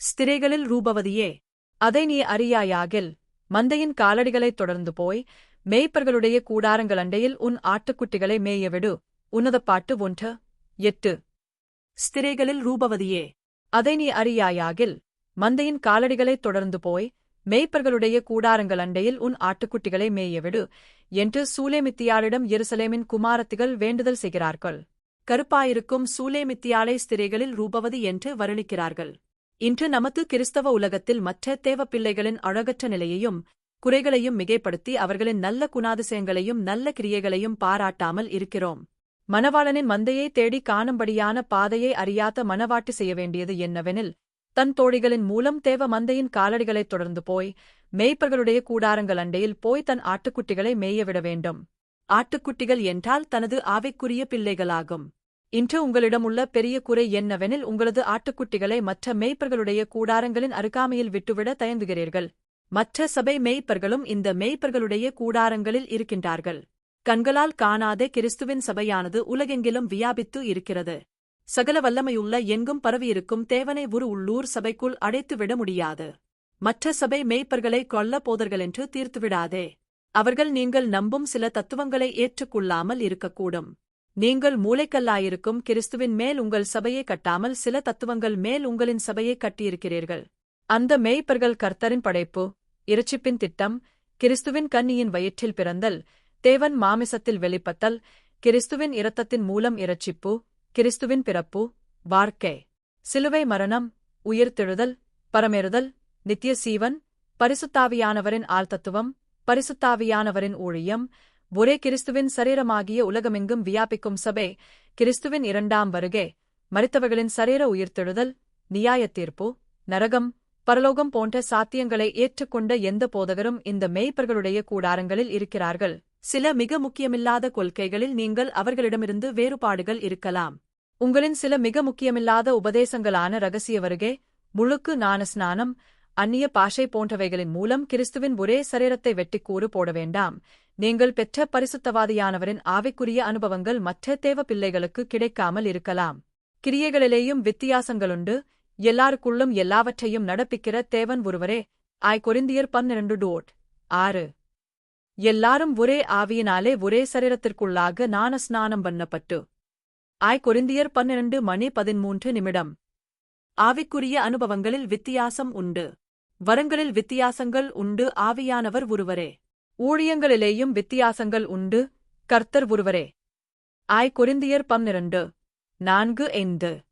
ஸ்திரீகளில் ரூபவதியே, அதை நீ அறியாயாகில், மந்தையின் காலடிகளைத் தொடர்ந்து போய், மேய்ப்பர்களுடைய கூடாரங்களண்டையில் உன் ஆட்டுக்குட்டிகளை மேயவிடு. உன்னதப்பாட்டு 1:8. ஸ்திரீகளில் ரூபவதியே, அதை நீ அறியாயாகில், மந்தையின் காலடிகளைத் தொடர்ந்து போய், மேய்ப்பர்களுடைய கூடாரங்களண்டையில் உன் ஆட்டுக்குட்டிகளை மேயவிடு என்று சூலேமித்தியாளிடம் எருசலேமின் குமாரத்திகள் வேண்டுதல் செய்கிறார்கள். கருப்பாயிருக்கும் சூலேமித்தியாளை ஸ்திரீகளில் ரூபவதி என்று வருணிக்கிறார்கள். இன்று நமது கிறிஸ்தவ உலகத்தில் மற்ற தேவப்பிள்ளைகளின் அழகற்ற நிலையையும் குறைகளையும் மிகைப்படுத்தி அவர்களின் நல்ல குணாதிசயங்களையும் நல்ல கிரியைகளையும் பாராட்டாமல் இருக்கிறோம். மணவாளனின் மந்தையை தேடி காணும்படியான பாதையை அறியாத மணவாட்டி செய்ய வேண்டியது என்னவெனில், தன் தோழிகளின் மூலம் தேவ மந்தையின் காலடிகளைத் தொடர்ந்து போய், மேய்ப்பர்களுடைய கூடாரங்கள் அண்டையில் போய் தன் ஆட்டுக்குட்டிகளை மேயவிட வேண்டும். ஆட்டுக்குட்டிகள் என்றால் தனது ஆவிக்குரிய பிள்ளைகளாகும். இன்று உங்களிடமுள்ள பெரிய குறை என்னவெனில், உங்களது ஆட்டுக்குட்டிகளை மற்ற மேய்ப்பர்களுடைய கூடாரங்களின் அருகாமையில் விட்டுவிட தயங்குகிறீர்கள். மற்ற சபை மேய்ப்பர்களும் இந்த மேய்ப்பர்களுடைய கூடாரங்களில் இருக்கின்றார்கள். கண்களால் காணாத கிறிஸ்துவின் சபையானது உலகெங்கிலும் வியாபித்து இருக்கிறது. சகல வல்லமையுள்ள எங்கும் பரவியிருக்கும் தேவனை ஒரு உள்ளூர் சபைக்குள் அடைத்துவிட முடியாது. மற்ற சபை மேய்ப்பர்களை கொல்ல போதர்களென்று தீர்த்துவிடாதே. அவர்கள் நீங்கள் நம்பும் சில தத்துவங்களை ஏற்றுக்கொள்ளாமல் இருக்கக்கூடும். நீங்கள் மூளைக்கல்லாயிருக்கும் கிறிஸ்துவின் மேல் உங்கள் சபையை கட்டாமல் சில தத்துவங்கள் மேல் உங்களின் சபையை கட்டியிருக்கிறீர்கள். அந்த மேய்ப்பர்கள் கர்த்தரின் படைப்பு, இரட்சிப்பின் திட்டம், கிறிஸ்துவின் கன்னியின் வயிற்றில் பிறந்தல், தேவன் மாமிசத்தில் வெளிப்பட்டல், கிறிஸ்துவின் இரத்தத்தின் மூலம் இரட்சிப்பு, கிறிஸ்துவின் பிறப்பு, வாழ்க்கை, சிலுவை மரணம், உயிர்த்தெழுதல், பரமேறுதல், நித்திய சீவன், பரிசுத்தாவியானவரின் ஆழ்தத்துவம், பரிசுத்தாவியானவரின் ஊழியம், ஒரே கிறிஸ்துவின் சரீரமாகிய உலகமெங்கும் வியாபிக்கும் சபை, கிறிஸ்துவின் இரண்டாம் வருகை, மரித்தவர்களின் சரீர உயிர்த்தெழுதல், நியாயத்தீர்ப்பு, நரகம், பரலோகம் போன்ற சாத்தியங்களை ஏற்றுக்கொண்ட எந்த போதகரும் இந்த மேய்ப்பர்களுடைய கூடாரங்களில் இருக்கிறார்கள். சில மிக முக்கியமில்லாத கொள்கைகளில் நீங்கள் அவர்களிடமிருந்து வேறுபாடுகள் இருக்கலாம். உங்களின் சில மிக முக்கியமில்லாத உபதேசங்களான இரகசிய வருகை, முழுக்கு ஞானஸ்நானம், அந்நிய பாஷை போன்றவைகளின் மூலம் கிறிஸ்துவின் ஒரே சரீரத்தை வெட்டிக்கூறு போட வேண்டாம். நீங்கள் பெற்ற பரிசுத்தவாதியானவரின் ஆவிக்குரிய அனுபவங்கள் மற்ற தேவ பிள்ளைகளுக்கு கிடைக்காமல் இருக்கலாம். கிரியைகளிலேயும் வித்தியாசங்களுண்டு, எல்லாருக்குள்ளும் எல்லாவற்றையும் நடப்பிக்கிற தேவன் ஒருவரே. கொரிந்தியர் 12:6. எல்லாரும் ஒரே ஆவியினாலே ஒரே சரீரத்திற்குள்ளாக ஞானஸ்நானம் பண்ணப்பட்டு. கொரிந்தியர் 12:13. ஆவிக்குரிய அனுபவங்களில் வித்தியாசம் உண்டு. வரங்களில் வித்தியாசங்கள் உண்டு. ஆவியானவர் ஒருவரே. ஊழியங்களிலேயும் வித்தியாசங்கள் உண்டு. கர்த்தர் ஒருவரே. கொரிந்தியர் 12:4.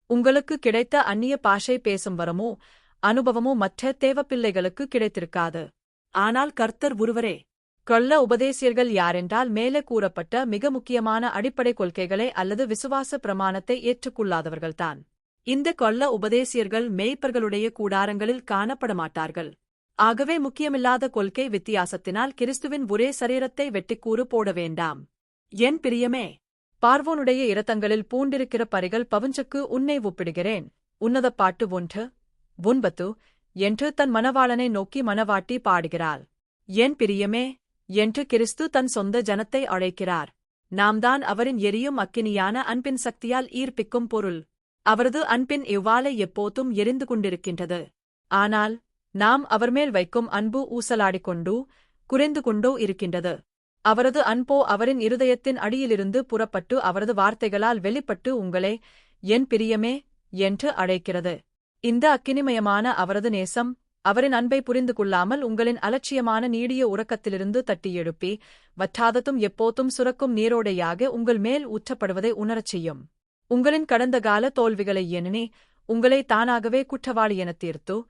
உங்களுக்கு கிடைத்த அந்நிய பாஷை பேசும் வரமோ அனுபவமோ மற்ற தேவப்பிள்ளைகளுக்கு கிடைத்திருக்காது. ஆனால் கர்த்தர் ஒருவரே. கொள்ள உபதேசியர்கள் யாரென்றால், மேலே கூறப்பட்ட மிக முக்கியமான அடிப்படை கொள்கைகளை அல்லது விசுவாச பிரமாணத்தை ஏற்றுக்கொள்ளாதவர்கள்தான். இந்த கொள்ள உபதேசியர்கள் மேய்ப்பர்களுடைய கூடாரங்களில் காணப்படமாட்டார்கள். ஆகவே முக்கியமில்லாத கொள்கை வித்தியாசத்தினால் கிறிஸ்துவின் ஒரே சரீரத்தை வெட்டிக்கூறு போட வேண்டாம். என் பிரியமே, பார்வோனுடைய இரத்தங்களில் பூண்டிருக்கிற பரிகள் பவுஞ்சுக்கு உன்னை ஒப்பிடுகிறேன். உன்னதப்பாட்டு 1:9 என்று தன் மணவாளனை நோக்கி மணவாட்டி பாடுகிறாள். என் பிரியமே என்று கிறிஸ்து தன் சொந்த ஜனத்தை அழைக்கிறார். நாம்தான் அவரின் எரியும் அக்கினியான அன்பின் சக்தியால் ஈர்ப்பிக்கும் பொருள். அவரது அன்பின் இவ்வாலை எப்போதும் எரிந்து கொண்டிருக்கின்றது. ஆனால் நாம் அவர்மேல் வைக்கும் அன்பு ஊசலாடிக்கொண்டோ குறைந்து கொண்டோ இருக்கின்றது. அவரது அன்போ அவரின் இருதயத்தின் அடியிலிருந்து புறப்பட்டு அவரது வார்த்தைகளால் வெளிப்பட்டு உங்களை என் பிரியமே என்று அழைக்கிறது. இந்த அக்கினிமயமான அவரது நேசம், அவரின் அன்பை புரிந்து கொள்ளாமல் உங்களின் அலட்சியமான நீடிய உறக்கத்திலிருந்து தட்டி எழுப்பி வற்றாததும் எப்போதும் சுரக்கும் நீரோடையாக உங்கள் மேல் ஊற்றப்படுவதை உணரச் செய்யும். உங்களின் கடந்த கால தோல்விகளை எண்ணி உங்களை தானாகவே குற்றவாளி எனத் தீர்த்து,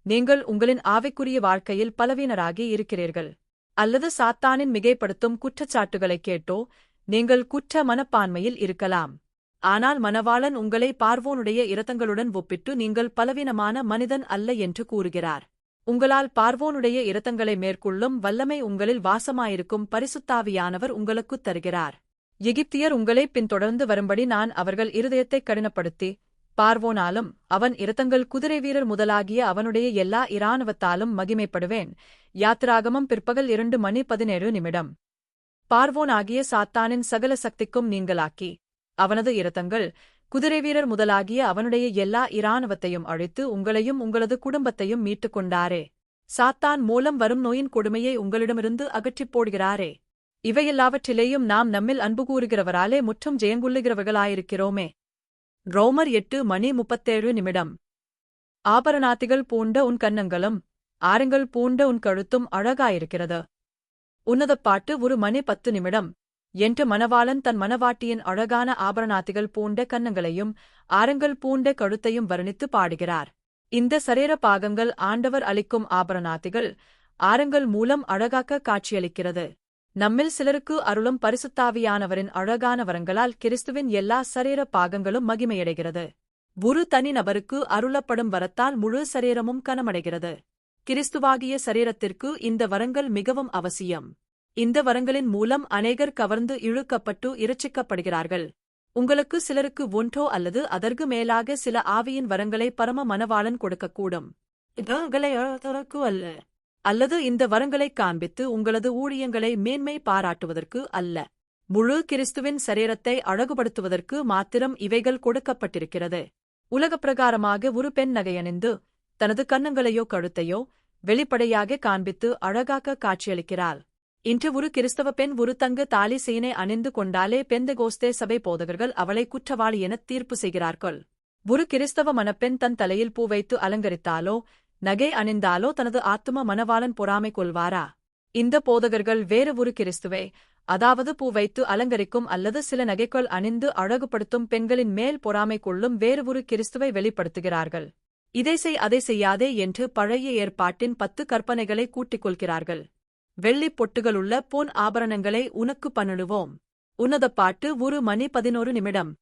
நீங்கள் உங்களின் ஆவிக்குரிய வாழ்க்கையில் பலவீனராகி இருக்கிறீர்கள். அல்லது சாத்தானின் மிகைப்படுத்தும் குற்றச்சாட்டுகளைக் கேட்டோ நீங்கள் குற்ற மனப்பான்மையில் இருக்கலாம். ஆனால் மணவாளன் உங்களை பார்வோனுடைய இரத்தங்களுடன் ஒப்பிட்டு நீங்கள் பலவீனமான மனிதன் அல்ல என்று கூறுகிறார். உங்களால் பார்வோனுடைய இரத்தங்களை மேற்கொள்ளும் வல்லமை உங்களில் வாசமாயிருக்கும் பரிசுத்தாவியானவர் உங்களுக்குத் தருகிறார். எகிப்தியர் உங்களை பின்தொடர்ந்து வரும்படி நான் அவர்கள் இருதயத்தைக் கடினப்படுத்தி, பார்வோனாலும் அவன் இரத்தங்கள் குதிரை வீரர் முதலாகிய அவனுடைய எல்லா இராணுவத்தாலும் மகிமைப்படுவேன். யாத்திராகமம் பிற்பகல் 2:17. பார்வோனாகிய சாத்தானின் சகல சக்திக்கும் நீங்களாக்கி, அவனது இரத்தங்கள் குதிரைவீரர் முதலாகிய அவனுடைய எல்லா இராணுவத்தையும் அழித்து உங்களையும் உங்களது குடும்பத்தையும் மீட்டுக் கொண்டாரே. சாத்தான் மூலம் வரும் நோயின் கொடுமையை உங்களிடமிருந்து அகற்றிப் போடுகிறாரே. இவையெல்லாவற்றிலேயும் நாம் நம்மில் அன்பு கூறுகிறவராலே முற்றும் ஜெயங்கொள்ளுகிறவர்களாயிருக்கிறோமே. ரோமர் 8:37 ஆபரணாத்திகள் பூண்ட உன் கன்னங்களும் ஆரங்கள் பூண்ட உன் கழுத்தும் அழகாயிருக்கிறது. உன்னதப் பாட்டு ஒரு மணி 10 என்று மணவாளன் தன் மணவாட்டியின் அழகான ஆபரணாத்திகள் பூண்ட கன்னங்களையும் ஆரங்கள் பூண்ட கழுத்தையும் வர்ணித்து பாடுகிறார். இந்த சரீர பாகங்கள் ஆண்டவர் அளிக்கும் ஆபரணாத்திகள் ஆரங்கள் மூலம் அழகாக்க காட்சியளிக்கிறது. நம்மில் சிலருக்கு அருளும் பரிசுத்தாவியானவரின் அழகான வரங்களால் கிறிஸ்துவின் எல்லா சரீர பாகங்களும் மகிமையடைகிறது. ஒரு தனி நபருக்கு அருளப்படும் வரத்தால் முழு சரீரமும் கனமடைகிறது. கிறிஸ்துவாகிய சரீரத்திற்கு இந்த வரங்கள் மிகவும் அவசியம். இந்த வரங்களின் மூலம் அநேகர் கவர்ந்து இழுக்கப்பட்டு இரட்சிக்கப்படுகிறார்கள். உங்களுக்கு சிலருக்கு ஒன்றோ அல்லது அதற்கு மேலாக சில ஆவியின் வரங்களை பரம மணவாளன் கொடுக்கக்கூடும். அல்ல, அல்லது இந்த வரங்களைக் காண்பித்து உங்களது ஊழியங்களை மேன்மை பாராட்டுவதற்கு அல்ல. முழு கிறிஸ்துவின் சரீரத்தை அழகுபடுத்துவதற்கு மாத்திரம் இவைகள் கொடுக்கப்பட்டிருக்கிறது. உலகப்பிரகாரமாக ஒரு பெண் நகையணிந்து தனது கன்னங்களையோ கழுத்தையோ வெளிப்படையாக காண்பித்து அழகாக்க காட்சியளிக்கிறாள். இன்று ஒரு கிறிஸ்தவ பெண் ஒரு தங்க தாலி செயினை அணிந்து கொண்டாலே பெந்தெகோஸ்தே சபை போதகர்கள் அவளை குற்றவாளி எனத் தீர்ப்பு செய்கிறார்கள். ஒரு கிறிஸ்தவ மணப்பெண் தன் தலையில் பூ வைத்து அலங்கரித்தாலோ நகை அணிந்தாலோ தனது ஆத்தும மணவாளன் பொறாமை கொள்வாரா? இந்த போதகர்கள் வேறு ஒரு கிறிஸ்துவை, அதாவது பூ வைத்து அலங்கரிக்கும் அல்லது சில நகைகள் அணிந்து அழகுபடுத்தும் பெண்களின் மேல் பொறாமை கொள்ளும் வேறு ஒரு கிறிஸ்துவை வெளிப்படுத்துகிறார்கள். இதை செய் அதை செய்யாதே என்று பழைய ஏற்பாட்டின் 10 கற்பனைகளை கூட்டிக் கொள்கிறார்கள். வெள்ளிப் பொட்டுகளுள்ள பொன் ஆபரணங்களை உனக்கு பண்ணிடுவோம். உன்னதப் பாட்டு ஒரு மணி 11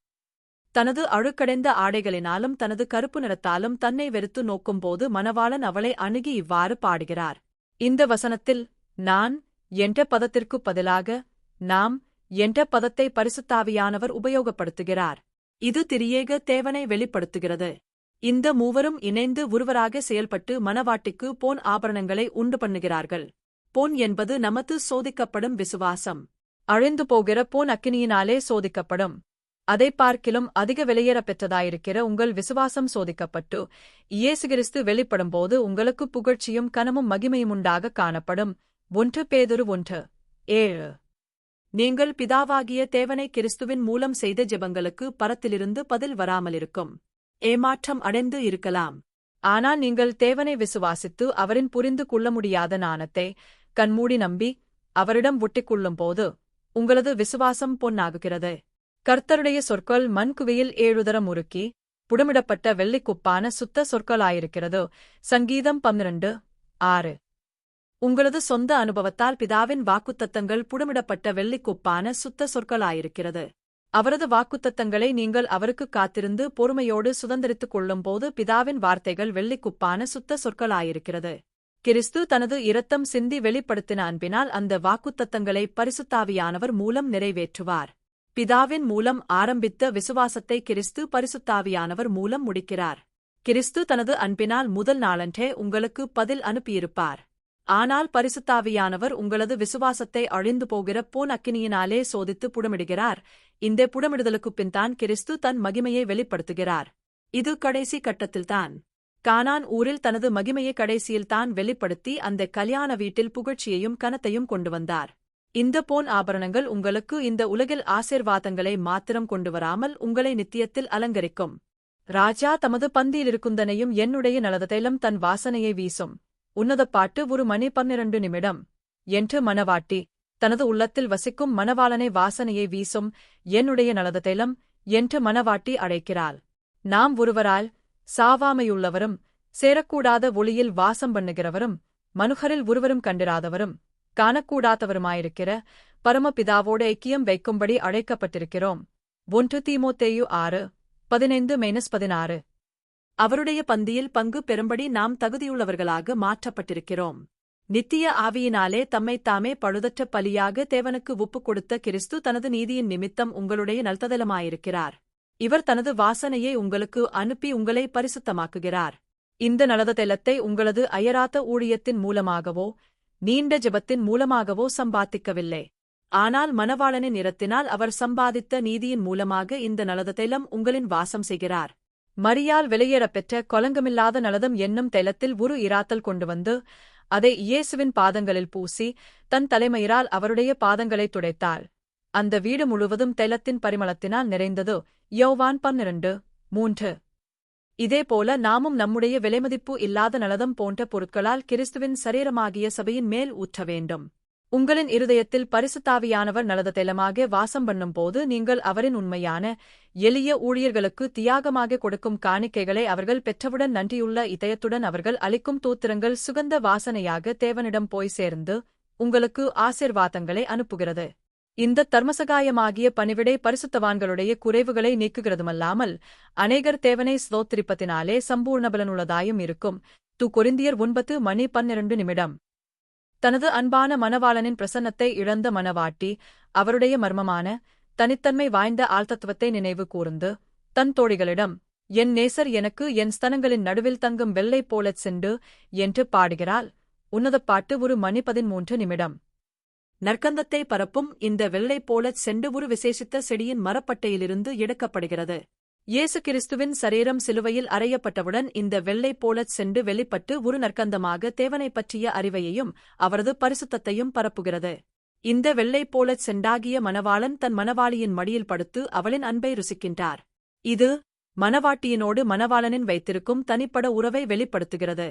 தனது அழுக்கடைந்த ஆடைகளினாலும் தனது கருப்பு நிறத்தாலும் தன்னை வெறுத்து நோக்கும்போது மணவாளன் அவளை அணுகி இவ்வாறு பாடுகிறார். இந்த வசனத்தில் நான் என்ற பதத்திற்குப் பதிலாக நாம் என்ற பதத்தை பரிசுத்தாவியானவர் உபயோகப்படுத்துகிறார். இது திரியேக தேவனை வெளிப்படுத்துகிறது. இந்த மூவரும் இணைந்து ஒருவராக செயல்பட்டு மணவாட்டிக்கு பொன் ஆபரணங்களை உண்டு பண்ணுகிறார்கள். பொன் என்பது நமது சோதிக்கப்படும் விசுவாசம். அழிந்து போகிற பொன் அக்கினியினாலே சோதிக்கப்படும். அதைப் பார்க்கிலும் அதிக விலையேறப் பெற்றதாயிருக்கிற உங்கள் விசுவாசம் சோதிக்கப்பட்டு இயேசு கிறிஸ்து வெளிப்படும்போது உங்களுக்கு புகழ்ச்சியும் கனமும் மகிமையுமுண்டாக காணப்படும். 1 பேதுரு 1:7 நீங்கள் பிதாவாகிய தேவனை கிறிஸ்துவின் மூலம் செய்த ஜெபங்களுக்கு பரத்திலிருந்து பதில் வராமலிருக்கும். ஏமாற்றம் அடைந்து இருக்கலாம். ஆனால் நீங்கள் தேவனை விசுவாசித்து அவரின் புரிந்து கொள்ள முடியாத ஞானத்தை கண்மூடி நம்பி அவரிடம் ஒட்டிக்கொள்ளும்போது உங்களது விசுவாசம் பொன்னாகுகிறது. கர்த்தருடைய சொற்கள் மண்குவியில் 7 தரம் உருக்கி புடமிடப்பட்ட வெள்ளிக்குப்பான சுத்த சொற்களாயிருக்கிறது. சங்கீதம் 12:6 உங்களது சொந்த அனுபவத்தால் பிதாவின் வாக்குத்தத்தங்கள் புடமிடப்பட்ட வெள்ளிக்குப்பான சுத்த சொற்களாயிருக்கிறது. அவரது வாக்குத்தத்தங்களை நீங்கள் அவருக்குக் காத்திருந்து பொறுமையோடு சுதந்திரித்துக் கொள்ளும்போது பிதாவின் வார்த்தைகள் வெள்ளிக்குப்பான சுத்த சொற்களாயிருக்கிறது. கிறிஸ்து தனது இரத்தம் சிந்தி வெளிப்படுத்தின அன்பினால் அந்த வாக்குத்தத்தங்களை பரிசுத்தாவியானவர் மூலம் நிறைவேற்றுவார். பிதாவின் மூலம் ஆரம்பித்த விசுவாசத்தை கிறிஸ்து பரிசுத்தாவியானவர் மூலம் முடிக்கிறார். கிறிஸ்து தனது அன்பினால் முதல் நாளன்றே உங்களுக்கு பதில் அனுப்பியிருப்பார். ஆனால் பரிசுத்தாவியானவர் உங்களது விசுவாசத்தை அழிந்து போகிற பொன் அக்கினியினாலே சோதித்து புடமிடுகிறார். இந்த புடமிடுதலுக்குப் பின்தான் கிறிஸ்து தன் மகிமையை வெளிப்படுத்துகிறார். இது கடைசி கட்டத்தில்தான். கானான் ஊரில் தனது மகிமையை கடைசியில்தான் வெளிப்படுத்தி அந்த கல்யாண வீட்டில் புகழ்ச்சியையும் கனத்தையும் கொண்டு வந்தார். இந்த பொன் ஆபரணங்கள் உங்களுக்கு இந்த உலகில் ஆசீர்வாதங்களை மாத்திரம் கொண்டு வராமல் உங்களை நித்தியத்தில் அலங்கரிக்கும். ராஜா தமது பந்தியிலிருக்குந்தனையும் என்னுடைய நலததைலம் தன் வாசனையை வீசும். உன்னதப் பாட்டு ஒரு மணி 12 என்று மணவாட்டி தனது உள்ளத்தில் வசிக்கும் மணவாளனை வாசனையை வீசும் என்னுடைய நலததைலம் என்று மணவாட்டி அழைக்கிறாள். நாம் ஒருவரால் சாவாமையுள்ளவரும் சேரக்கூடாத ஒளியில் வாசம் பண்ணுகிறவரும் மனுகரில் ஒருவரும் கண்டிராதவரும் காணக்கூடாதவருமாயிருக்கிற பரமபிதாவோடு ஐக்கியம் வைக்கும்படி அழைக்கப்பட்டிருக்கிறோம். 1 தீமோத்தேயு 6:15-16 அவருடைய பந்தியில் பங்கு பெறும்படி நாம் தகுதியுள்ளவர்களாக மாற்றப்பட்டிருக்கிறோம். நித்திய ஆவியினாலே தம்மைத்தாமே பழுதற்ற பலியாக தேவனுக்கு ஒப்புக் கொடுத்த கிறிஸ்து தனது நீதியின் நிமித்தம் உங்களுடைய நல்ததலமாயிருக்கிறார். இவர் தனது வாசனையை உங்களுக்கு அனுப்பி உங்களை பரிசுத்தமாக்குகிறார். இந்த நலததெலத்தை உங்களது அயராத ஊழியத்தின் மூலமாகவோ நீண்ட ஜெபத்தின் மூலமாகவோ சம்பாதிக்கவில்லை. ஆனால் மணவாளனின் இரத்தினால் அவர் சம்பாதித்த நீதியின் மூலமாக இந்த நலத தைலம் உங்களின் வாசம் செய்கிறார். மரியாள் வெளியேறப் பெற்ற கொலங்கமில்லாத நலதம் என்னும் தைலத்தில் ஒரு இராத்தல் கொண்டு வந்து அதை இயேசுவின் பாதங்களில் பூசி தன் தலைமயிரால் அவருடைய பாதங்களைத் துடைத்தாள். அந்த வீடு முழுவதும் தைலத்தின் பரிமளத்தினால் நிறைந்தது. யோவான் 12:3. இதேபோல நாமும் நம்முடைய விலைமதிப்பு இல்லாத நலதம் போன்ற பொருட்களால் கிறிஸ்துவின் சரீரமாகிய சபையின் மேல் ஊற்ற வேண்டும். உங்களின் இருதயத்தில் பரிசுத்தாவியானவர் நலத தைலமாக வாசம் பண்ணும்போது நீங்கள் அவரின் உண்மையான எளிய ஊழியர்களுக்கு தியாகமாக கொடுக்கும் காணிக்கைகளை அவர்கள் பெற்றவுடன் நன்றியுள்ள இதயத்துடன் அவர்கள் அளிக்கும் தோத்திரங்கள் சுகந்த வாசனையாக தேவனிடம் போய் சேர்ந்து உங்களுக்கு ஆசீர்வாதங்களை அனுப்புகிறது. இந்த தர்மசகாயமாகிய பணிவிடை பரிசுத்தவான்களுடைய குறைவுகளை நீக்குகிறதுமல்லாமல் அநேகர் தேவனை ஸ்தோத்திரிப்பதினாலே சம்பூர்ணபலனுள்ளதாயும் இருக்கும். கொரிந்தியர் 9:12. தனது அன்பான மணவாளனின் பிரசன்னத்தை இழந்த மணவாட்டி அவருடைய மர்மமான தனித்தன்மை வாய்ந்த ஆழ்த்தத்துவத்தை நினைவு கூர்ந்து தன் தோழிகளிடம், என் நேசர் எனக்கு என் ஸ்தனங்களின் நடுவில் தங்கும் வெள்ளை போலச் சென்று என்று பாடுகிறாள். உன்னதப்பாட்டு 1:13. நற்கந்தத்தை பரப்பும் இந்த வெள்ளை போலச் சென்று ஒரு விசேஷித்த செடியின் மரப்பட்டையிலிருந்து எடுக்கப்படுகிறது. இயேசு கிறிஸ்துவின் சரீரம் சிலுவையில் அறையப்பட்டவுடன் இந்த வெள்ளை போலச் சென்று வெளிப்பட்டு ஒரு நற்கந்தமாக தேவனைப் பற்றிய அறிவையையும் அவரது பரிசுத்தத்தையும் பரப்புகிறது. இந்த வெள்ளை போலச் செண்டாகிய மணவாளன் தன் மணவாளியின் மடியில் படுத்து அவளின் அன்பை ருசிக்கின்றார். இது மணவாட்டியினோடு மணவாளனின் வைத்திருக்கும் தனிப்பட உறவை வெளிப்படுத்துகிறது.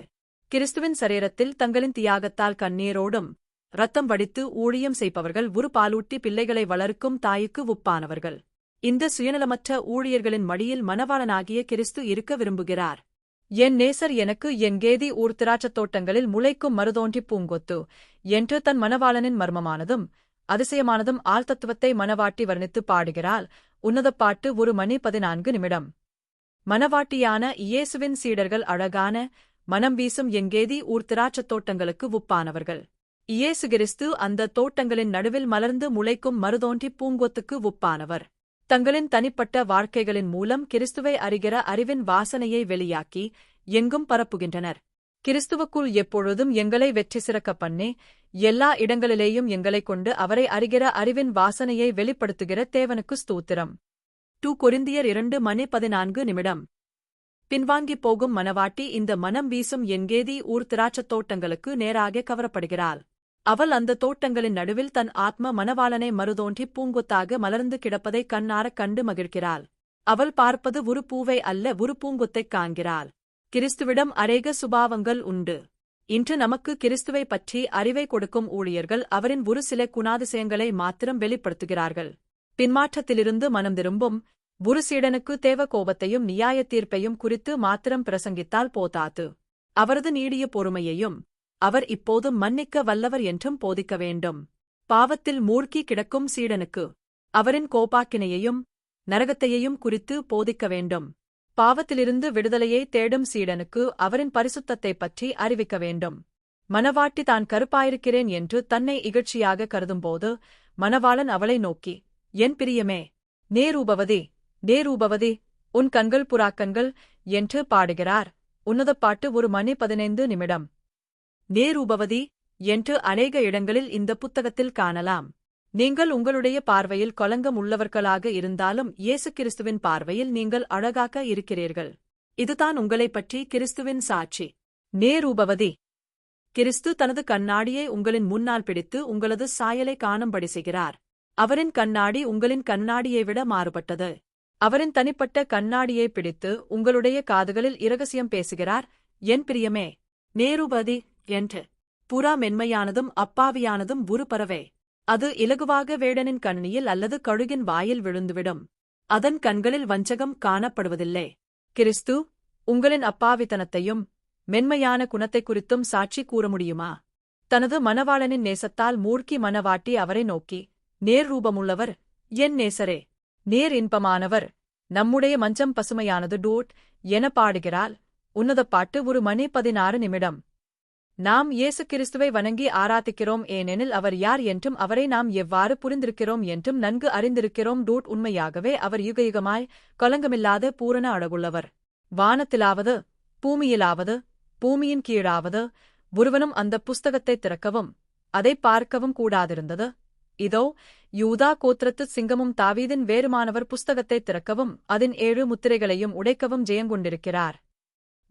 கிறிஸ்துவின் சரீரத்தில் தங்களின் தியாகத்தால் கண்ணீரோடும் இரத்தம் வடித்து ஊழியம் செய்பவர்கள் ஒரு பாலூட்டி பிள்ளைகளை வளர்க்கும் தாய்க்கு ஒப்பானவர்கள். இந்த சுயநலமற்ற ஊழியர்களின் மடியில் மணவாளனாகிய கிறிஸ்து இருக்க விரும்புகிறார். என் நேசர் எனக்கு என் கேதி ஊர் திராட்சத் தோட்டங்களில் முளைக்கும் மருதோன்றிப் பூங்கொத்து என்று தன் மணவாளனின் மர்மமானதும் அதிசயமானதும் ஆழ்த்தத்துவத்தை மணவாட்டி வர்ணித்து பாடுகிறாள். உன்னதப்பாட்டு 1:14. மணவாட்டியான இயேசுவின் சீடர்கள் அழகான மனம் வீசும் எங்கேதி ஊர் திராட்சத் தோட்டங்களுக்கு ஒப்பானவர்கள். இயேசு கிறிஸ்து அந்த தோட்டங்களின் நடுவில் மலர்ந்து முளைக்கும் மருதோன்றிப் பூங்கொத்துக்கு ஒப்பானவர். தங்களின் தனிப்பட்ட வாழ்க்கைகளின் மூலம் கிறிஸ்துவை அறிகிற அறிவின் வாசனையை வெளியாக்கி எங்கும் பரப்புகின்றனர். கிறிஸ்துவுக்குள் எப்பொழுதும் எங்களை வெற்றி சிறக்க பண்ணி எல்லா இடங்களிலேயும் எங்களைக் கொண்டு அவரை அறிகிற அறிவின் வாசனையை வெளிப்படுத்துகிற தேவனுக்கு ஸ்தோத்திரம். கொரிந்தியர் 2:14. பின்வாங்கிப் போகும் மணவாட்டி இந்த மனம் வீசும் எங்கேதி ஊர் திராட்சத் தோட்டங்களுக்கு நேராக கவரப்படுகிறாள். அவள் அந்த தோட்டங்களின் நடுவில் தன் ஆத்ம மணவாளனை மருதோன்றிப் பூங்கொத்தாக மலர்ந்து கிடப்பதைக் கண்ணாரக் கண்டு மகிழ்கிறாள். அவள் பார்ப்பது ஒரு பூவை அல்ல, ஒரு பூங்கொத்தைக் காண்கிறாள். கிறிஸ்துவிடம் அநேக சுபாவங்கள் உண்டு. இன்று நமக்கு கிறிஸ்துவை பற்றி அறிவை கொடுக்கும் ஊழியர்கள் அவரின் ஒரு சில குணாதிசயங்களை மாத்திரம் வெளிப்படுத்துகிறார்கள். பின்மாற்றத்திலிருந்து மனம் திரும்பும் ஒரு சீடனுக்கு தேவ கோபத்தையும் நியாய தீர்ப்பையும் குறித்து மாத்திரம் பிரசங்கித்தால் போதாது. அவரது நீடிய பொறுமையையும் அவர் இப்போதும் மன்னிக்க வல்லவர் என்றும் போதிக்க வேண்டும். பாவத்தில் மூழ்கி கிடக்கும் சீடனுக்கு அவரின் கோபாக்கினையையும் நரகத்தையையும் குறித்து போதிக்க வேண்டும். பாவத்திலிருந்து விடுதலையை தேடும் சீடனுக்கு அவரின் பரிசுத்தத்தைப் பற்றி அறிவிக்க வேண்டும். மணவாட்டி தான் கருப்பாயிருக்கிறேன் என்று தன்னை இகழ்ச்சியாக கருதும்போது மணவாளன் அவளை நோக்கி, என் பிரியமே, நேரூபவதி நேரூபவதி, உன் கண்கள் புறாக்கண்கள் என்று பாடுகிறார். உன்னதப்பாட்டு 1:15. நேரூபவதி என்று அநேக இடங்களில் இந்த புத்தகத்தில் காணலாம். நீங்கள் உங்களுடைய பார்வையில் கொலங்கம் உள்ளவர்களாக இருந்தாலும் இயேசு கிறிஸ்துவின் பார்வையில் நீங்கள் அழகாக இருக்கிறீர்கள். இதுதான் உங்களைப் பற்றி கிறிஸ்துவின் சாட்சி. நேரூபவதி. கிறிஸ்து தனது கண்ணாடியை உங்களின் முன்னால் பிடித்து உங்களது சாயலை காணும்படி செய்கிறார். அவரின் கண்ணாடி உங்களின் கண்ணாடியை விட மாறுபட்டது. அவரின் தனிப்பட்ட கண்ணாடியை பிடித்து உங்களுடைய காதுகளில் இரகசியம் பேசுகிறார். என் பிரியமே, நேரூபதி என்று. புறா மென்மையானதும் அப்பாவியானதும் ஒரு பறவை. அது இலகுவாக வேடனின் கண்ணியில் அல்லது கழுகின் வாயில் விழுந்துவிடும். அதன் கண்களில் வஞ்சகம் காணப்படுவதில்லை. கிறிஸ்து உங்களின் அப்பாவித்தனத்தையும் மென்மையான குணத்தைக் குறித்தும் சாட்சி கூற முடியுமா? தனது மணவாளனின் நேசத்தால் மூழ்கி மணவாட்டி அவரை நோக்கி, நேர் ரூபமுள்ளவர், என் நேசரே, நேர் இன்பமானவர், நம்முடைய மஞ்சம் பசுமையானது என பாடுகிறாள். உன்னதப்பாட்டு 1:16. நாம் இயேசு கிறிஸ்துவை வணங்கி ஆராதிக்கிறோம், ஏனெனில் அவர் யார் என்றும் அவரை நாம் எவ்வாறு புரிந்திருக்கிறோம் என்றும் நன்கு அறிந்திருக்கிறோம். உண்மையாகவே அவர் யுகயுகமாய் கலங்கமில்லாத பூரண அழகுள்ளவர். வானத்திலாவது பூமியிலாவது பூமியின் கீழாவது ஒருவனும் அந்த புஸ்தகத்தைத் திறக்கவும் அதைப் பார்க்கவும் கூடாதிருந்தது. இதோ யூதா கோத்திரத்துச் சிங்கமும் தாவீதின் வேறுமானவர் புஸ்தகத்தை திறக்கவும் அதன் 7 முத்திரைகளையும் உடைக்கவும் ஜெயங்கொண்டிருக்கிறார்.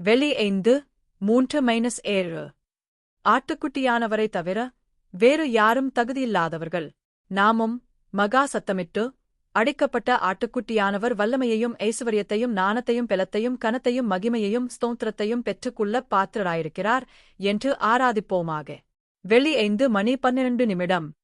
வெளி 5:3-7. ஆட்டுக்குட்டியானவரைத் தவிர வேறு யாரும் தகுதியில்லாதவர்கள். நாமும் மகா சத்தமிட்டு அடிக்கப்பட்ட ஆட்டுக்குட்டியானவர் வல்லமையையும் ஐசுவரியத்தையும் ஞானத்தையும் பெலத்தையும் கனத்தையும் மகிமையையும் ஸ்தோத்திரத்தையும் பெற்றுக்கொள்ள பாத்திரராயிருக்கிறார் என்று ஆராதிப்போமாக. வெளி 5:12.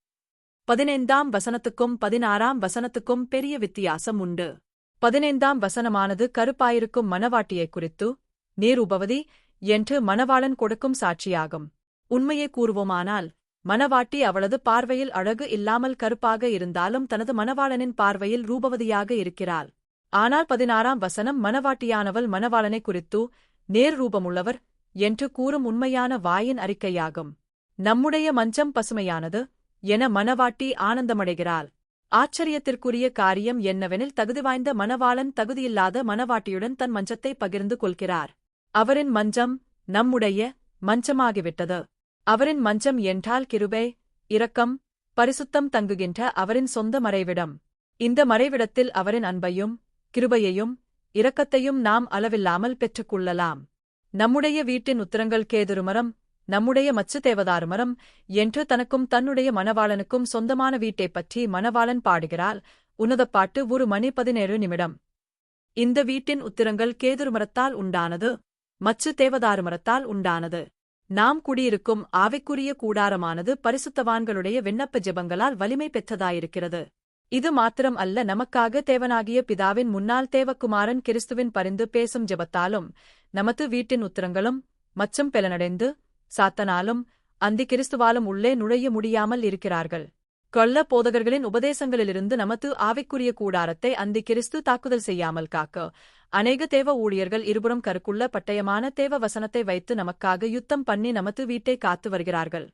15ஆம் வசனத்துக்கும் 16ஆம் வசனத்துக்கும் பெரிய வித்தியாசம் உண்டு. 15ஆம் வசனமானது கருப்பாயிருக்கும் மணவாட்டியைக் குறித்து நீர் உபவதி என்று மணவாளன் கொடுக்கும் சாட்சியாகும். உண்மையை கூறுவோமானால் மணவாட்டி அவளது பார்வையில் அழகு இல்லாமல் கருப்பாக இருந்தாலும் தனது மணவாளனின் பார்வையில் ரூபவதியாக இருக்கிறாள். ஆனால் 16ஆம் வசனம் மணவாட்டியானவள் மணவாளனைக் குறித்து நேர் ரூபமுள்ளவர் என்று கூறும் உண்மையான வாயின் அறிக்கையாகும். நம்முடைய மஞ்சம் பசுமையானது என மணவாட்டி ஆனந்தமடைகிறாள். ஆச்சரியத்திற்குரிய காரியம் என்னவெனில் தகுதிவாய்ந்த மணவாளன் தகுதியில்லாத மணவாட்டியுடன் தன் மஞ்சத்தை பகிர்ந்து கொள்கிறார். அவரின் மஞ்சம் நம்முடைய மஞ்சமாகிவிட்டது. அவரின் மஞ்சம் என்றால் கிருபை, இரக்கம், பரிசுத்தம் தங்குகின்ற அவரின் சொந்த மறைவிடம். இந்த மறைவிடத்தில் அவரின் அன்பையும் கிருபையையும் இரக்கத்தையும் நாம் அளவில்லாமல் பெற்றுக்கொள்ளலாம். நம்முடைய வீட்டின் உத்திரங்கள் கேதுருமரம், நம்முடைய மச்சு தேவதாருமரம் என்று தனக்கும் தன்னுடைய மணவாளனுக்கும் சொந்தமான வீட்டைப் பற்றி மணவாளன் பாடுகிறாள். உன்னதப்பாட்டு 1:17. இந்த வீட்டின் உத்திரங்கள் கேதுருமரத்தால் உண்டானது, மச்சு தேவதாருமரத்தால் உண்டானது. நாம் குடியிருக்கும் ஆவிக்குரிய கூடாரமானது பரிசுத்தவான்களுடைய விண்ணப்ப ஜெபங்களால் வலிமை பெற்றதாயிருக்கிறது. இது மாத்திரம் அல்ல, நமக்காக தேவனாகிய பிதாவின் முன்னாள் தேவகுமாரன் கிறிஸ்துவின் பரிந்து பேசும் ஜெபத்தாலும் நமது வீட்டின் உத்திரங்களும் மச்சும் பெலனடைந்து சாத்தனாலும் அந்தி கிறிஸ்துவாலும் உள்ளே நுழைய முடியாமல் இருக்கிறார்கள். கொள்ள போதகர்களின் உபதேசங்களிலிருந்து நமது ஆவிக்குரிய கூடாரத்தை அந்தி கிறிஸ்து தாக்குதல் செய்யாமல் காக்க அநேக தேவ ஊழியர்கள் இருபுறம் கருக்குள்ள பட்டயமான தேவ வசனத்தை வைத்து நமக்காக யுத்தம் பண்ணி நமது வீட்டை காத்து வருகிறார்கள்.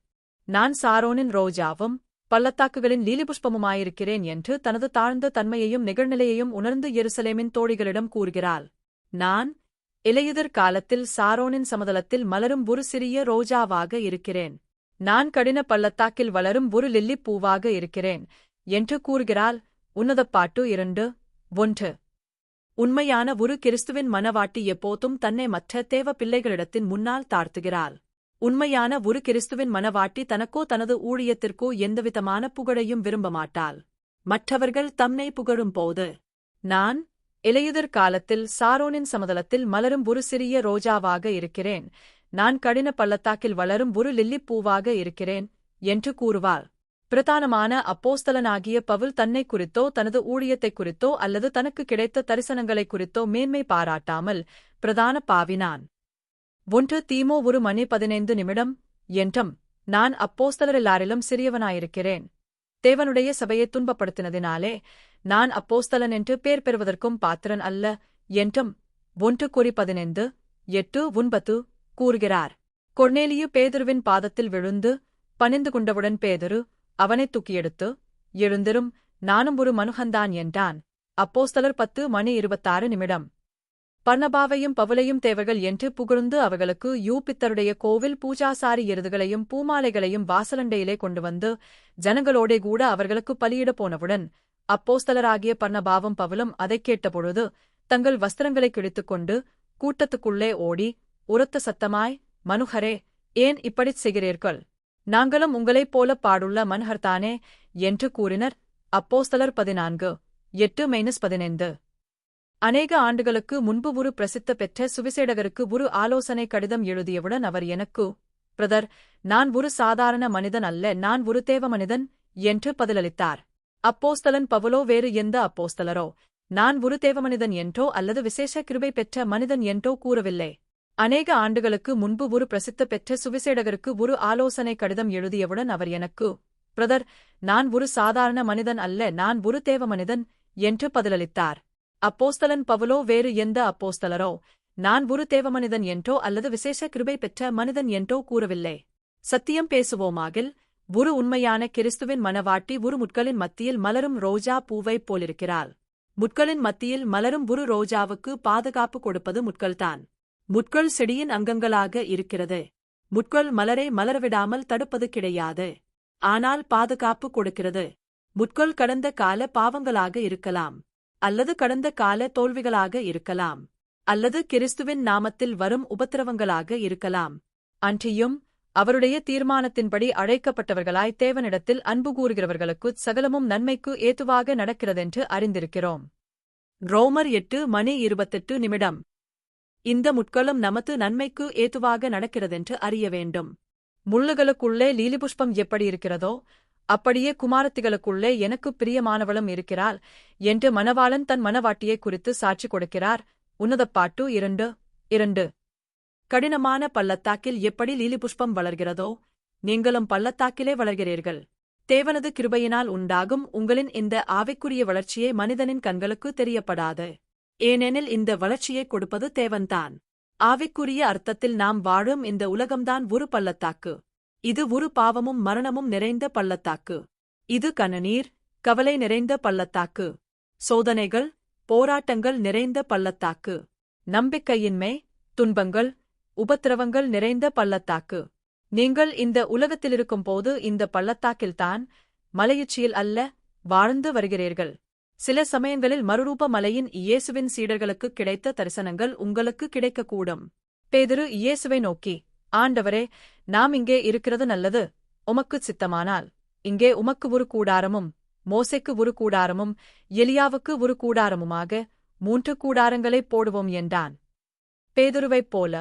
நான் சாரோனின் ரோஜாவும் பள்ளத்தாக்குகளின் லீலிபுஷ்பமுமாயிருக்கிறேன் என்று தனது தாழ்ந்த தன்மையையும் நிகழ்நிலையையும் உணர்ந்து எருசலேமின் தோழிகளிடம் கூறுகிறாள். நான் இலையுதிர் காலத்தில் சாரோனின் சமதளத்தில் மலரும் ஒரு சிறிய ரோஜாவாக இருக்கிறேன். நான் கடின பள்ளத்தாக்கில் வளரும் ஒரு லில்லிப் பூவாக இருக்கிறேன் என்று கூறுகிறாள். உன்னதப்பாட்டு 2:1. உண்மையான ஒரு கிறிஸ்துவின் மணவாட்டி எப்போதும் தன்னை மற்ற தேவ பிள்ளைகளிடத்தின் முன்னால் தாழ்த்துகிறாள். உண்மையான ஒரு கிறிஸ்துவின் மணவாட்டி தனக்கோ தனது ஊழியத்திற்கோ எந்தவிதமான புகழையும் விரும்ப மாட்டாள். மற்றவர்கள் தம்மை புகழும்போது நான் இலையுதிர் காலத்தில் சாரோனின் சமதளத்தில் மலரும் ஒரு சிறிய ரோஜாவாக இருக்கிறேன், நான் கடின பள்ளத்தாக்கில் வளரும் ஒரு லில்லிப் பூவாக இருக்கிறேன் என்று கூறுவாள். பிரதானமான அப்போஸ்தலனாகிய பவுல் தன்னை குறித்தோ தனது ஊழியத்தைக் குறித்தோ அல்லது தனக்கு கிடைத்த தரிசனங்களைக் குறித்தோ மேன்மை பாராட்டாமல் பிரதான பாவினான். 1 தீமோ 1:15. என்றும் நான் அப்போஸ்தலரெல்லாரிலும் சிறியவனாயிருக்கிறேன். தேவனுடைய சபையை துன்பப்படுத்தினதினாலே நான் அப்போஸ்தலன் என்று பேர் பெறுவதற்கும் பாத்திரன் அல்ல என்றும் 1 கொரி 15:8-9 கூறுகிறார். கொர்நேலியு பேதுருவின் பாதத்தில் விழுந்து பணிந்து கொண்டவுடன் பேதுரு அவனைத் தூக்கியெடுத்து, எழுந்திரும், நானும் ஒரு மனுகந்தான் என்றான். அப்போஸ்தலர் 10:26. பர்னபாவையும் பவுலையும் தேவர்கள் என்று புகழ்ந்து அவர்களுக்கு யூபித்தருடைய கோவில் பூஜாசாரி எருதுகளையும் பூமாலைகளையும் வாசலண்டையிலே கொண்டு வந்து ஜனங்களோடே கூட அவர்களுக்கு பலியிடப் போனவுடன் அப்போஸ்தலராகிய பர்னபாவும் பவுலும் அதைக் கேட்டபொழுது தங்கள் வஸ்திரங்களைக் கிழித்துக்கொண்டு கூட்டத்துக்குள்ளே ஓடி உரத்த சத்தமாய், மனுகரே, ஏன் இப்படிச் செய்கிறீர்கள்? நாங்களும் உங்களைப் போலப் பாடுள்ள மனுகர்தானே என்று கூறினர். அப்போஸ்தலர் 14:8-15. அநேக ஆண்டுகளுக்கு முன்பு ஒரு பிரசித்த பெற்ற சுவிசேடகருக்கு ஒரு ஆலோசனை கடிதம் எழுதியவுடன் அவர் எனக்கு, பிரதர், நான் ஒரு சாதாரண மனிதன் அல்ல, நான் ஒரு தேவ மனிதன் என்று பதிலளித்தார். அப்போஸ்தலன் பவுலோ வேறு எந்த அப்போஸ்தலரோ நான் ஒரு தேவ மனிதன் என்றோ அல்லது விசேஷ கிருபை பெற்ற மனிதன் என்றோ கூறவில்லை. அநேக ஆண்டுகளுக்கு முன்பு ஒரு பிரசித்த பெற்ற சுவிசேடகருக்கு ஒரு ஆலோசனை கடிதம் எழுதியவுடன் அவர் எனக்கு, பிரதர், நான் ஒரு சாதாரண மனிதன் அல்ல, நான் ஒரு தேவ மனிதன் என்று பதிலளித்தார். அப்போஸ்தலன் பவுலோ வேறு எந்த அப்போஸ்தலரோ நான் ஒரு தேவ மனிதன் என்றோ அல்லது விசேஷ கிருபை பெற்ற மனிதன் என்றோ கூறவில்லை. சத்தியம் பேசுவோமாகில் ஒரு உண்மையான கிறிஸ்துவின் மணவாட்டி ஒரு முட்களின் மத்தியில் மலரும் ரோஜா பூவைப் போலிருக்கிறாள். முட்களின் மத்தியில் மலரும் ஒரு ரோஜாவுக்கு பாதுகாப்பு கொடுப்பது முட்கள்தான். முட்கள் செடியின் அங்கங்களாக இருக்கிறது. முட்கள் மலரை மலரவிடாமல் தடுப்பது கிடையாது. ஆனால் பாதுகாப்பு கொடுக்கிறது. முட்கள் கடந்த கால பாவங்களாக இருக்கலாம், அல்லது கடந்த கால தோல்விகளாக இருக்கலாம், அல்லது கிறிஸ்துவின் நாமத்தில் வரும் உபத்திரவங்களாக இருக்கலாம். அன்றியும் அவருடைய தீர்மானத்தின்படி அழைக்கப்பட்டவர்களாய் தேவனிடத்தில் அன்பு கூறுகிறவர்களுக்குச் சகலமும் நன்மைக்கு ஏதுவாக நடக்கிறதென்று அறிந்திருக்கிறோம். ரோமர் 8:28. இந்த முட்களும் நமது நன்மைக்கு ஏதுவாக நடக்கிறதென்று அறிய வேண்டும். முள்ளுகளுக்குள்ளே லீலிபுஷ்பம் எப்படி இருக்கிறதோ அப்படியே குமாரத்திகளுக்குள்ளே எனக்குப் பிரியமானவளும் இருக்கிறாள் என்று மணவாளன் தன் மணவாட்டியை குறித்து சாட்சி கொடுக்கிறார். உன்னதப்பாட்டு 2:2. கடினமான பள்ளத்தாக்கில் எப்படி லீலிபுஷ்பம் வளர்கிறதோ நீங்களும் பள்ளத்தாக்கிலே வளர்கிறீர்கள். தேவனது கிருபையினால் உண்டாகும் உங்களின் இந்த ஆவிக்குரிய வளர்ச்சியை மனிதனின் கண்களுக்கு தெரியப்படாது. ஏனெனில் இந்த வளர்ச்சியை கொடுப்பது தேவன்தான். ஆவிக்குரிய அர்த்தத்தில் நாம் வாழும் இந்த உலகம்தான் ஒரு பள்ளத்தாக்கு. இது ஒரு பாவமும் மரணமும் நிறைந்த பள்ளத்தாக்கு. இது கண்ணீர், கவலை நிறைந்த பள்ளத்தாக்கு. சோதனைகள், போராட்டங்கள் நிறைந்த பள்ளத்தாக்கு. நம்பிக்கையின்மை, துன்பங்கள், உபத்திரவங்கள் நிறைந்த பள்ளத்தாக்கு. நீங்கள் இந்த உலகத்திலிருக்கும்போது இந்த பள்ளத்தாக்கில்தான், மலையுச்சியில் அல்ல, வாழ்ந்து வருகிறீர்கள். சில சமயங்களில் மறுரூப மலையின் இயேசுவின் சீடர்களுக்குக் கிடைத்த தரிசனங்கள் உங்களுக்கு கிடைக்கக்கூடும். பேதுரு இயேசுவை நோக்கி, ஆண்டவரே, நாம் இங்கே இருக்கிறது நல்லது. உமக்குச் சித்தமானால் இங்கே உமக்கு ஒரு கூடாரமும், மோசேக்கு ஒரு கூடாரமும், எலியாவுக்கு ஒரு கூடாரமுமாக 3 கூடாரங்களைப் போடுவோம் என்றான். பேதுருவைப் போல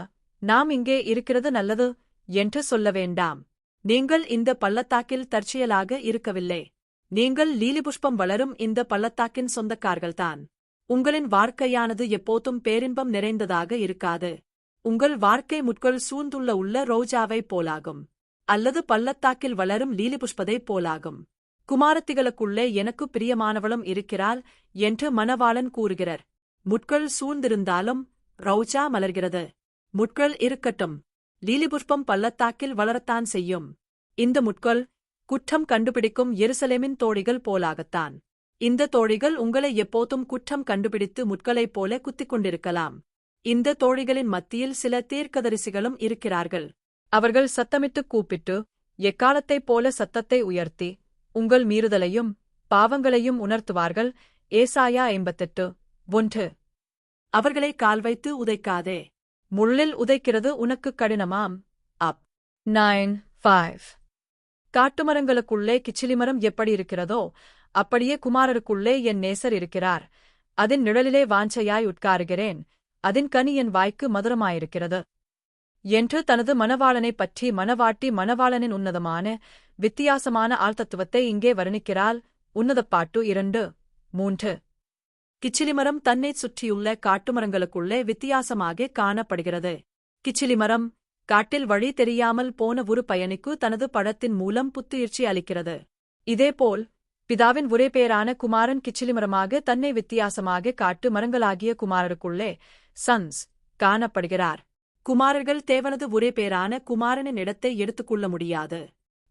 நாம் இங்கே இருக்கிறது நல்லது என்று சொல்ல வேண்டாம். நீங்கள் இந்த பள்ளத்தாக்கில் தற்செயலாக இருக்கவில்லை. நீங்கள் லீலிபுஷ்பம் வளரும் இந்த பள்ளத்தாக்கின் சொந்தக்காரர்கள்தான். உங்களின் வாழ்க்கையானது எப்போதும் பேரின்பம் நிறைந்ததாக இருக்காது. உங்கள் வாழ்க்கை முட்கள் சூழ்ந்துள்ள ரோஜாவைப் போலாகும், அல்லது பள்ளத்தாக்கில் வளரும் லீலிபுஷ்பதைப் போலாகும். குமாரத்திகளுக்குள்ளே எனக்கு பிரியமானவளும் இருக்கிறாள் என்று மணவாளன் கூறுகிறார். முட்கள் சூழ்ந்திருந்தாலும் ரோஜா மலர்கிறது. முட்கள் இருக்கட்டும், லீலிபுஷ்பம் பள்ளத்தாக்கில் வளரத்தான் செய்யும். இந்த முட்கள் குற்றம் கண்டுபிடிக்கும் எருசலேமின் தோழிகள் போலாகத்தான். இந்த தோழிகள் உங்களை எப்போதும் குற்றம் கண்டுபிடித்து முட்களைப் போல குத்திக் கொண்டிருக்கலாம். இந்த தோழிகளின் மத்தியில் சில தீர்க்கதரிசிகளும் இருக்கிறார்கள். அவர்கள் சத்தமிட்டுக் கூப்பிட்டு எக்காலத்தைப் போல சத்தத்தை உயர்த்தி உங்கள் மீறுதலையும் பாவங்களையும் உணர்த்துவார்கள். ஏசாயா 58:1. அவர்களை கால் வைத்து உதைக்காதே. முள்ளில் உதைக்கிறது உனக்குக் கடினமாம். அப் 9:5. காட்டுமரங்களுக்குள்ளே கிச்சிலிமரம் எப்படி இருக்கிறதோ அப்படியே குமாரருக்குள்ளே என் நேசர் இருக்கிறார். அதன் நிழலிலே வாஞ்சையாய் உட்காருகிறேன். அதன் கனி என் வாய்க்கு மதுரமாயிருக்கிறது என்று தனது மணவாளனைப் பற்றி மணவாட்டி மணவாளனின் உன்னதமான வித்தியாசமான ஆழ்தத்துவத்தை இங்கே வர்ணிக்கிறாள். உன்னதப்பாட்டு 2:3. கிச்சிலிமரம் தன்னைச் சுற்றியுள்ள காட்டுமரங்களுக்குள்ளே வித்தியாசமாக காணப்படுகிறது. கிச்சிலிமரம் காட்டில் வழி தெரியாமல் போன ஒரு பயணிக்கு தனது பழத்தின் மூலம் புத்துயிர்ச்சி அளிக்கிறது. இதேபோல் பிதாவின் ஒரே பேரான குமாரன் கிச்சிலிமரமாக தன்னை வித்தியாசமாக காட்டு மரங்களாகிய குமாரருக்குள்ளே சன்ஸ் காணப்படுகிறார். குமாரர்கள் தேவனது ஒரே பேரான குமாரனின் இடத்தை எடுத்துக்கொள்ள முடியாது.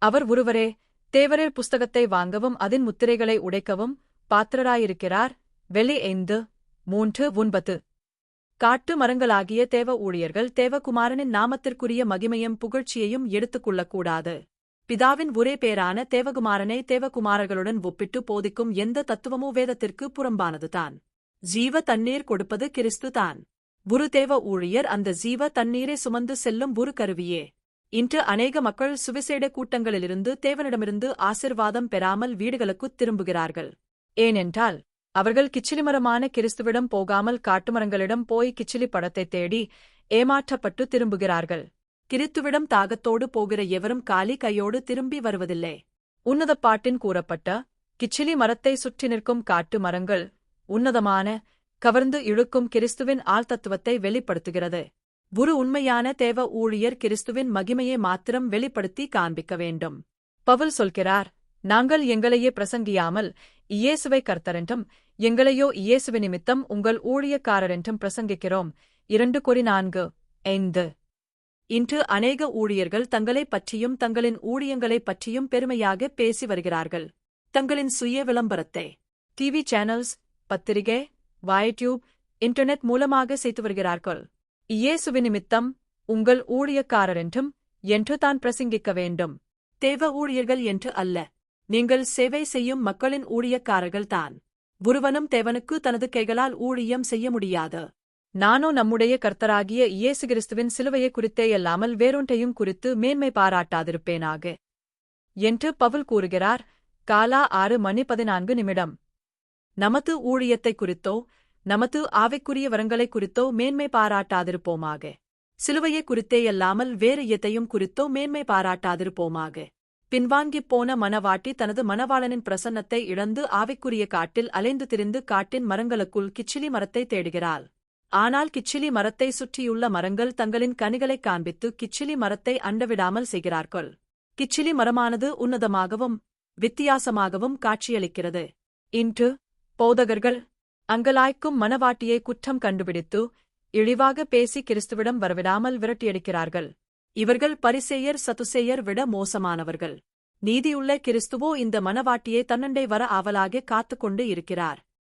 அவர் ஒருவரே தேவரேல் புஸ்தகத்தை வாங்கவும் அதன் முத்திரைகளை உடைக்கவும் பாத்திரராயிருக்கிறார். வெளி 5:3-9. காட்டு மரங்களாகிய தேவ ஊழியர்கள் தேவகுமாரனின் நாமத்திற்குரிய மகிமையும் புகழ்ச்சியையும் எடுத்துக்கொள்ளக்கூடாது. பிதாவின் ஒரே பேரான தேவகுமாரனை தேவகுமாரர்களுடன் ஒப்பிட்டு போதிக்கும் எந்த தத்துவமோ வேதத்திற்கு புறம்பானதுதான். ஜீவ தண்ணீர் கொடுப்பது கிறிஸ்து தான். ஒரு தேவ ஊழியர் அந்த ஜீவ தண்ணீரை சுமந்து செல்லும் ஒரு கருவியே. இன்று அநேக மக்கள் சுவிசேட கூட்டங்களிலிருந்து தேவனிடமிருந்து ஆசிர்வாதம் பெறாமல் வீடுகளுக்குத் திரும்புகிறார்கள். ஏனென்றால் அவர்கள் கிச்சிலிமரமான கிறிஸ்துவிடம் போகாமல் காட்டுமரங்களிடம் போய் கிச்சிலி படத்தைத் தேடி ஏமாற்றப்பட்டு திரும்புகிறார்கள். கிறித்துவிடம் தாகத்தோடு போகிற எவரும் காலி கையோடு திரும்பி வருவதில்லை. உன்னதப்பாட்டின் கூறப்பட்ட கிச்சிலி மரத்தை சுற்றி நிற்கும் காட்டு மரங்கள் உன்னதமான கவர்ந்து இழுக்கும் கிறிஸ்துவின் ஆழ்தத்துவத்தை வெளிப்படுத்துகிறது. ஒரு உண்மையான தேவ ஊழியர் கிறிஸ்துவின் மகிமையை மாத்திரம் வெளிப்படுத்தி காண்பிக்க வேண்டும். பவுல் சொல்கிறார், நாங்கள் எங்களையே பிரசங்கியாமல் இயேசுவை கர்த்தரென்றும் எங்களையோ இயேசுவி நிமித்தம் உங்கள் ஊழியக்காரரென்றும் பிரசங்கிக்கிறோம். 2 Corinthians 4:5. இன்று அநேக ஊழியர்கள் தங்களைப் பற்றியும் தங்களின் ஊழியங்களைப் பற்றியும் பெருமையாக பேசி வருகிறார்கள். தங்களின் சுய விளம்பரத்தை டிவி சேனல்ஸ், பத்திரிகை, யூடியூப், இன்டர்நெட் மூலமாக செய்து வருகிறார்கள். இயேசுவி நிமித்தம் உங்கள் ஊழியக்காரரென்றும் என்று தான் பிரசங்கிக்க வேண்டும். தேவ ஊழியர்கள் என்று அல்ல. நீங்கள் சேவை செய்யும் மக்களின் ஊழியக்காரர்கள்தான். ஒருவனும் தேவனுக்கு தனது கைகளால் ஊழியம் செய்ய முடியாது. நானோ நம்முடைய கர்த்தராகிய இயேசு கிறிஸ்துவின் சிலுவையை குறித்தேயல்லாமல் வேறொன்றையும் குறித்து மேன்மை பாராட்டாதிருப்பேனாக என்று பவுல் கூறுகிறார். காலா 6:14. நமது ஊழியத்தைக் குறித்தோ நமது ஆவிக்குரிய வரங்களைக் குறித்தோ மேன்மை பாராட்டாதிருப்போமாக. சிலுவையை குறித்தேயல்லாமல் வேறு எதையும் குறித்தோ மேன்மை பாராட்டாதிருப்போமாக. பின்வாங்கிப் போன மணவாட்டி தனது மணவாளனின் பிரசன்னத்தை இழந்து ஆவிக்குரிய காட்டில் அலைந்து திரிந்து காட்டின் மரங்களுக்குள் கிச்சிலி மரத்தை தேடுகிறாள். ஆனால் கிச்சிலி மரத்தை சுற்றியுள்ள மரங்கள் தங்களின் கனிகளைக் காண்பித்து கிச்சிலி மரத்தை அண்டவிடாமல் செய்கிறார்கள். கிச்சிலி மரமானது உன்னதமாகவும் வித்தியாசமாகவும் காட்சியளிக்கிறது. இன்று போதகர்கள் அங்கலாய்க்கும் மணவாட்டியை குற்றம் கண்டுபிடித்து இழிவாக பேசி கிறிஸ்துவிடம் வரவிடாமல் விரட்டியடிக்கிறார்கள். இவர்கள் பரிசேயர் சதுசேயர் விட மோசமானவர்கள். நீதியுள்ள கிறிஸ்துவோ இந்த மணவாட்டியை தன்னண்டை வர ஆவலாக காத்துக்கொண்டு இருக்கிறார்.